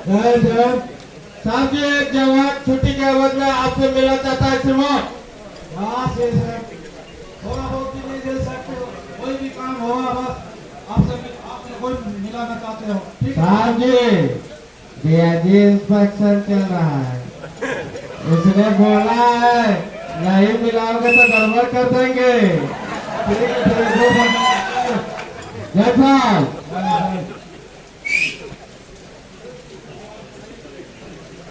जय जय साहब जी, एक जवान छुट्टी के अवध में आपसे मिलना चाहता है श्रीमान। हाँ से थोड़ा बहुत भी नहीं दे सकते हो, कोई भी काम होगा बस आपने कोई मिलाना चाहते हो, ठीक है साहब जी, डीआईजी इंस्पेक्शन चल रहा है, उसने बोला है नहीं मिलाओगे तो गड़बड़ कर देंगे। ठीक है ठीक है। जय साहब,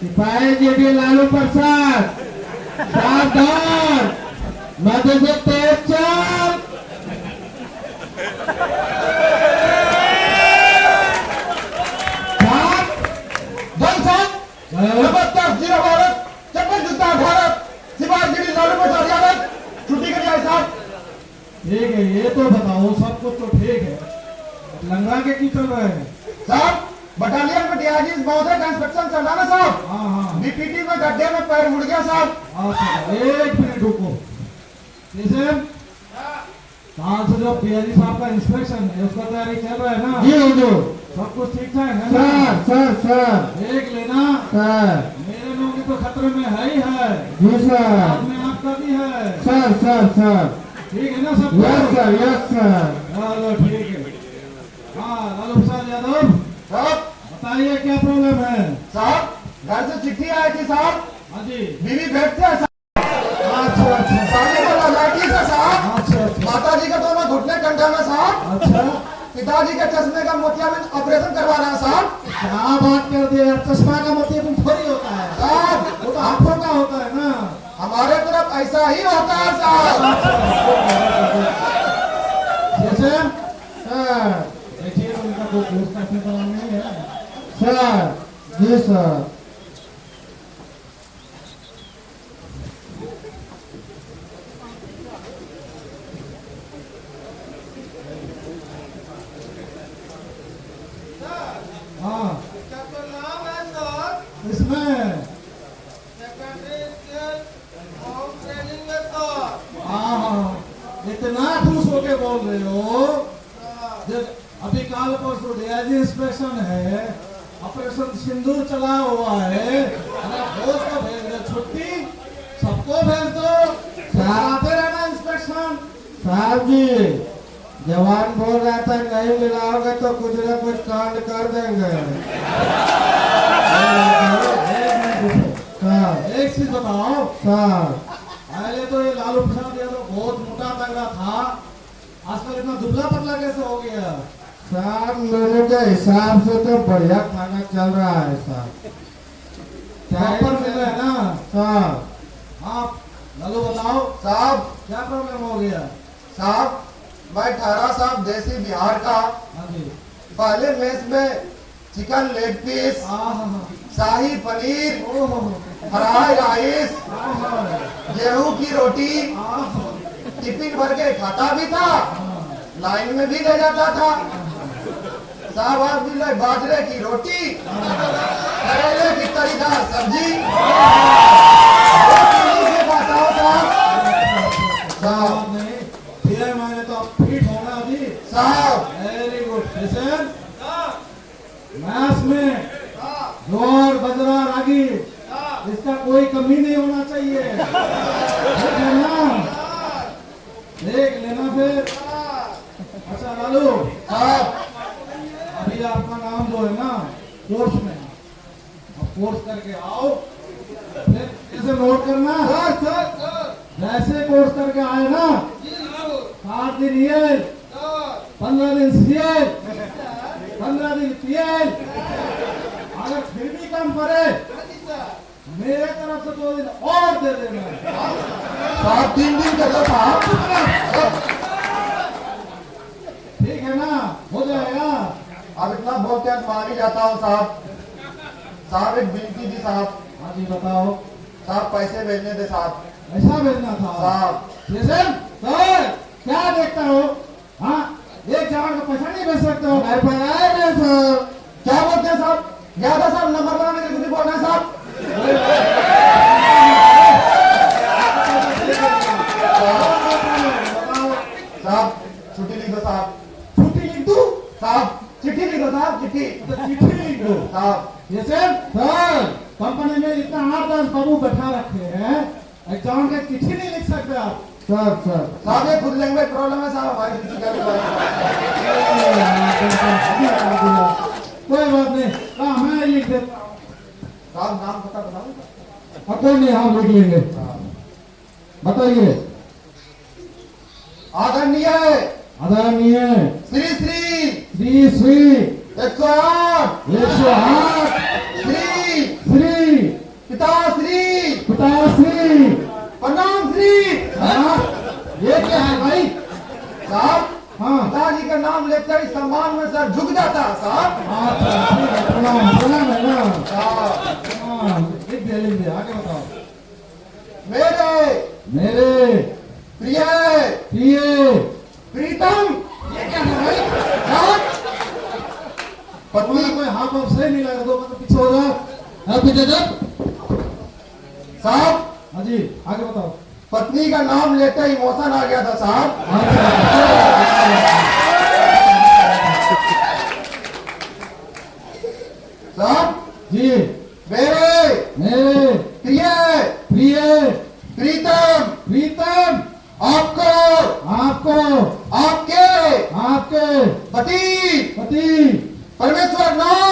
सिपाही जी भी लालू प्रसाद सावधान, मध्य से तेज चल। जबरदस्त जीरो भारत, चप्पल जूता भारत, सिपाही गिरी लालू प्रसाद यादव छुट्टी कर जाए साहब। ठीक है, ये तो बताओ सब कुछ तो ठीक है, लंगड़ा के की चल रहे हैं साहब? बटालियन में डीआईजी महोदय का इंस्पेक्शन चल रहा है साहब। हाँ हाँ, बीपीटी में गड्ढे में पैर मुड़ गया साहब। हाँ एक मिनट रुको, जैसे कहाँ से जो डीआईजी साहब का इंस्पेक्शन है उसका तैयारी चल रहा है ना? जी हुजूर। सब कुछ ठीक ठाक है ना? सर देख लेना सर। मेरे लोग तो खतरे में है ही है। जी सर। में आपका भी है सर। ठीक है ना सब? Yes sir. चलो ठीक है। हाँ लालू प्रसाद यादव साहब बताइए क्या प्रॉब्लम है? साहब घर से चिट्ठी आई थी साहब। हाँ जी। बीवी बैठते हैं साहब। अच्छा। साली वाला लाठी से साहब। अच्छा। माता जी का दोनों घुटने कंधा में साहब। अच्छा। पिताजी के चश्मे का मोतियाबिंद ऑपरेशन करवा रहा है साहब। क्या बात कर दी यार, चश्मा का मोतियाबिंद थोड़ी होता है साहब, वो तो आंखों का होता है ना। हमारे तरफ ऐसा ही होता है साहब। जैसे देखिए उनका कोई दोस्त अपने काम नहीं है सर। जी सर। हाँ क्या तो नाम है सर? इसमें सेक्रेटरी और ट्रेनिंग में सर। हाँ इतना खुश होके बोल रहे हो? जब अभी काल परसों डीआईजी इंस्पेक्शन है, ऑपरेशन सिंदूर चला हुआ है, दोस्त को भेज दो छुट्टी, सबको भेज दो, आते रहना इंस्पेक्शन। साहब जी, जवान बोल रहा था नहीं मिलाओगे तो कुछ न कुछ कांड कर देंगे। सर एक चीज बताओ सर। पहले तो ये लालू प्रसाद यादव बहुत मोटा तगड़ा था, आजकल इतना दुबला पतला कैसे हो गया? साहब मेरे के हिसाब से तो बढ़िया खाना चल रहा है साहब। प्रॉपर मिल रहा है ना सर? आप लालू बताओ साहब क्या प्रॉब्लम हो गया? साहब मैं ठारा साहब देसी बिहार का। हाँ जी। पहले मेस में चिकन लेग पीस, हाँ शाही पनीर, ओहो फ्राई राइस, हाँ गेहूं की रोटी हाँ टिफिन भर के खाता भी था, लाइन में भी ले जाता था साहब। आप भी ले बाजरे की रोटी, करेले की तरीदार सब्जी, बताओ साहब। नहीं फिर मैंने तो अब फिट होना अभी साहब वेरी गुड। लिसन मैथ्स में जोर बजरा रागी इसका कोई कमी नहीं होना चाहिए, ठीक है ना? देख लेना फिर। अच्छा लालू साहब अभी आपका नाम जो है ना कोर्स में, अब कोर्स करके आओ, फिर कैसे नोट करना? जैसे कोर्स करके आए ना 7 दिन ये 15 दिन सीएल 15 दिन पीएल, अगर फिर भी कम करे मेरे तरफ से 2 दिन और दे देना। साहब 3 दिन कर लो साहब। ठीक है ना? हो जाएगा। अब इतना बोलते हैं मान ही जाता हूँ साहब। साहब एक विनती थी साहब। हाँ जी बताओ। साहब पैसे भेजने थे साहब। ऐसा भेजना था साहब जैसे सर क्या देखता हो? हाँ एक जवान का पैसा नहीं भेज सकते हो? मैं बनाए ना सर। क्या बोलते हैं साहब? ज्यादा साहब नंबर बनाने के लिए कुछ बोल रहे हैं साहब। साहब छुट्टी लिख दो साहब। छुट्टी लिख दूं? साहब चिट्ठी लिखो साहब, चिट्ठी। तो चिट्ठी लिखो साहब ये सर सर कंपनी में इतना 8-10 बाबू बैठा रखे हैं, एग्जाम के चिट्ठी नहीं लिख सकते आप। सर सर साहब ये खुद लैंग्वेज प्रॉब्लम है साहब, हमारी किसी का कोई बात नहीं, मैं लिख देता हूँ। साहब नाम पता बताओ। कोई नहीं, हम लिख लेंगे। बताइए। आदरणीय आदरणीय श्री श्री श्री श्री 108 108 श्री श्री पिताश्री पिताश्री प्रणाम श्री। हाँ, ये क्या है भाई? साहब हाँ पिताजी का नाम लेते ही सम्मान में सर झुक जाता है साहब। अच्छा, ठीक है, प्रणाम प्रणाम है ना। साहब हाँ, लिख दे, आगे बताओ। मेरे मेरे प्रिय प्रिय प्रीतम ये क्या है भाई? साहब पत्नी कोई हाथ और सही नहीं लगा, दो मतलब पीछे हो जाओ। अब जब साहब हाँ जी, आगे बताओ। पत्नी का नाम लेते ही इमोशन आ गया था साहब। साहब जी मेरे मेरे प्रिय प्रिय प्रीतम प्रीतम आपको आपको आपके आपके पति पति परमेश्वर नाथ